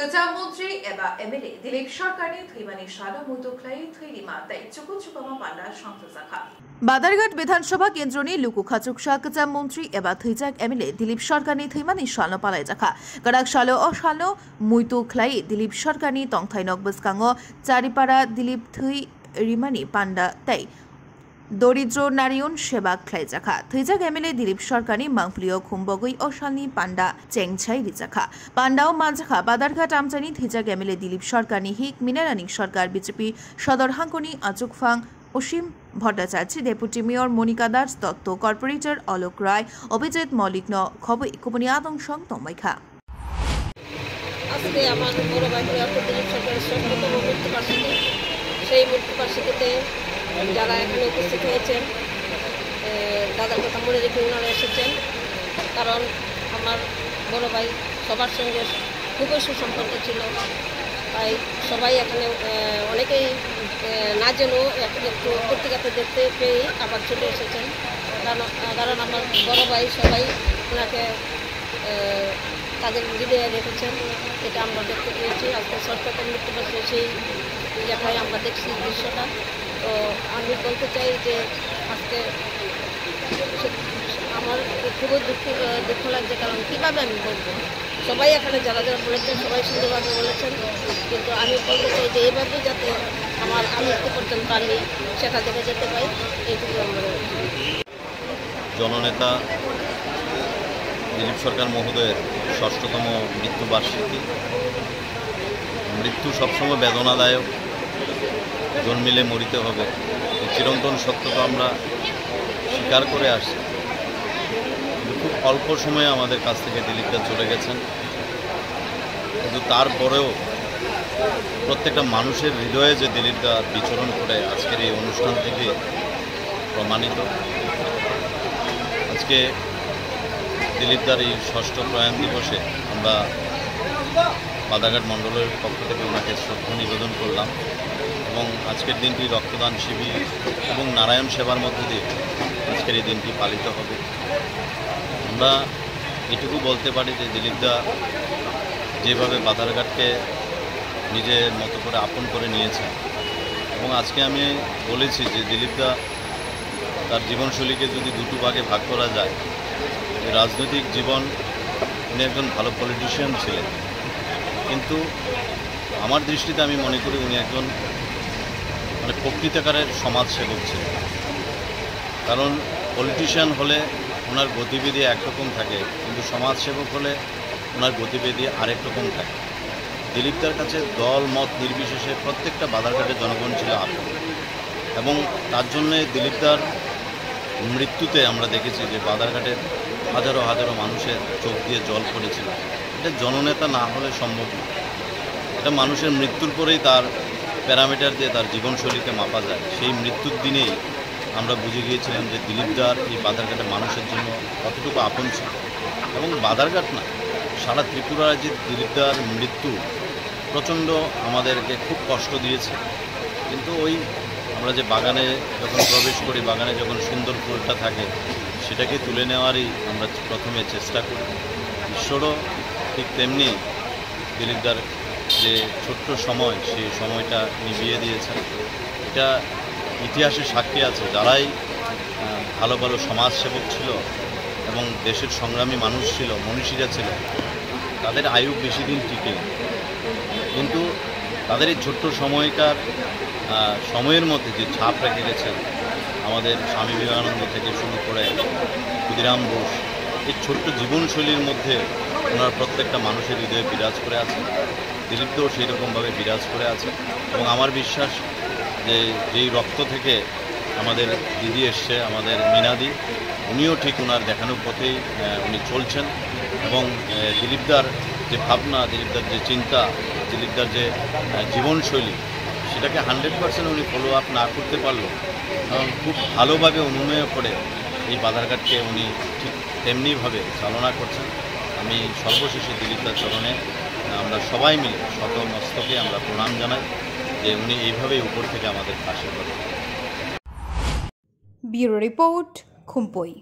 Ketamantri eba emele Dilip Sharkani Thimani Shada Mutuklai Thirima Tai Chukuma Panda Shankasaka Badharghat বিধানসভা কেন্দ্রনি লুকুখাচুক সাকচা মন্ত্রী এবা থৈজাক MLA Dilip সরকারনি থৈমানি সালনো পালাই জাখা গড়াক সালো ও সালনো মুইতু খ্লাই দিলীপ সরকারনি তংথাই নকবসকাঙ্গ চারিপাড়া দিলীপ থৈ রিমানি পান্ডা তাই দরিদ্র নারিয়ন সেবা খ্লাই জাখা থৈজাক এমএলএ দিলীপ সরকারনি মাংপ্লিয় খুমবগই ও সালনি পান্ডা চেংছাই রিজাখা পান্ডাও মানজাখা বাদারঘাট আমচানি থৈজাক এমএলএ দিলীপ সরকারনি হিক মিনারানিক সরকার বিজেপি সদর হাঙ্কনি আচুকফাং Asim Bhattacharya deputy mayor Monika Das Dutta corporator Alok Roy Abhijit Mallick খবর কুপনি আদং সং তমাইখা আজকে আমার বড় ভাই দিলীপ সরকারের ১৭তম মৃত্যুবার্ষিকী সেই মৃত্যুবার্ষিকীতে যারা এখানে উপস্থিত হয়েছেন দাদার কথা মনে রেখে ওনারা এসেছেন কারণ আমার বড় ভাই সবার সঙ্গে খুবই সুসম্পর্ক ছিল তাই সবাই এখানে অনেকেই না জেনেও একটু পত্রিকাতে দেখতে পেয়ে আবার ছুটে এসেছেন কারণ আমার বড় ভাই সবাই ওনাকে তাদের হৃদয়ে রেখেছেন এটা আমরা দেখতে পেয়েছি আজকে সরকারের মৃত্যুবার্ষিকী সেই জায়গায় আমরা দেখছি দৃশ্যটা তো আমি বলতে চাই যে আজকে আমার খুবই দুঃখ লাগছে কারণ কীভাবে আমি বলবো সবাই এখানে যারা যারা বলেছেন সবাই সুন্দরভাবে বলেছেন কিন্তু আমি বলতে চাই যে এইভাবেই যাতে আমি মৃত্যু পর্যন্ত আমি সেটা দেখে যেতে পাই এইটুকু আমরা জননেতা দিলীপ সরকার মহোদয়ের ৬০তম মৃত্যুবার্ষিকী মৃত্যু সবসময় বেদনাদায়ক জন্মিলে মরিতে হবে এই চিরন্তন সত্যতা আমরা স্বীকার করে আসছি খুব অল্প সময়ে আমাদের কাছ থেকে দিলীপদা চলে গেছেন কিন্তু তারপরেও প্রত্যেকটা মানুষের হৃদয়ে যে দিলীপদা বিচরণ করে আজকের এই অনুষ্ঠান থেকে প্রমাণিত আজকে দিলীপদার এই ৬ষ্ঠ প্রয়াণ দিবসে আমরা বাদারঘাট মণ্ডলের পক্ষ থেকে ওনাকে শ্রদ্ধা নিবেদন করলাম এবং আজকের দিনটি রক্তদান শিবির এবং নারায়ণ সেবার মধ্যে দিয়ে আজকের এই দিনটি পালিত হবে আমরা এটুকু বলতে পারি যে দিলীপদা যেভাবে বাদারঘাটকে নিজের মতো করে আপন করে নিয়েছে এবং আজকে আমি বলেছি যে দিলীপদা তার জীবনশৈলীকে যদি দুটো ভাগে ভাগ করা যায় রাজনৈতিক জীবন উনি একজন ভালো পলিটিশিয়ান ছিলেন কিন্তু আমার দৃষ্টিতে আমি মনে করি উনি একজন প্রকৃতকারের সমাজসেবক ছিলেন কারণ পলিটিশিয়ান হলে ওনার গতিবিধি একরকম থাকে কিন্তু সমাজসেবক হলে ওনার গতিবিধি আরেক রকম থাকে দিলীপদার কাছে দল মত নির্বিশেষে প্রত্যেকটা বাদারঘাটের জনগণ ছিল আপন এবং তার জন্যে দিলীপদার মৃত্যুতে আমরা দেখেছি যে বাদারঘাটের হাজারো হাজারো মানুষের চোখ দিয়ে জল পড়েছিল এটা জননেতা না হলে সম্ভব না এটা মানুষের মৃত্যুর পরেই তার প্যারামিটার দিয়ে তার জীবনশৈলীকে মাপা যায় সেই মৃত্যুর দিনেই আমরা বুঝে গিয়েছিলাম যে দিলীপদার এই বাদারঘাটের মানুষের জন্য কতটুকু আপন ছিল এবং বাদারঘাট না সারা ত্রিপুরা রাজ্যে দিলীপদার মৃত্যু প্রচণ্ড আমাদেরকে খুব কষ্ট দিয়েছে কিন্তু ওই আমরা যে বাগানে যখন প্রবেশ করি বাগানে যখন সুন্দর ফুলটা থাকে সেটাকে তুলে নেওয়ারই আমরা প্রথমে চেষ্টা করি ঈশ্বরও ঠিক তেমনি দিলীপদার যে ছোট্ট সময় সেই সময়টা নিভিয়ে দিয়েছেন এটা ইতিহাসে সাক্ষী আছে যারাই ভালো ভালো সমাজসেবক ছিল এবং দেশের সংগ্রামী মানুষ ছিল মনীষীরা ছিল তাদের আয়ু বেশি দিন টিকে কিন্তু তাদের এই ছোট্ট সময়কার সময়ের মধ্যে যে ছাপ রেখে গেছেন আমাদের স্বামী বিবেকানন্দ থেকে শুরু করে ক্ষুদিরাম বোস এই ছোট্ট জীবনশৈলীর মধ্যে ওনার প্রত্যেকটা মানুষের হৃদয়ে বিরাজ করে আছে দিলীপদাও সেই রকমভাবে বিরাজ করে আছে এবং আমার বিশ্বাস যে যেই রক্ত থেকে আমাদের দিদি এসছে আমাদের মিনাদি উনিও ঠিক ওনার দেখানোর পথেই উনি চলছেন এবং দিলীপদার যে ভাবনা দিলীপদার যে চিন্তা দিলীপদার যে জীবনশৈলী সেটাকে 100% উনি ফলো আপ না করতে পারলো কারণ খুব ভালোভাবে অনুনয় করে এই বাদারঘাটকে উনি ঠিক তেমনিভাবে চালনা করছেন আমি সর্বশেষে দিলীপদার চরণে আমরা সবাই মিলে শত মস্তকে আমরা প্রণাম জানাই যে উনি এইভাবেই উপর থেকে আমাদের পাশে করেন। Bureau report খুমপই।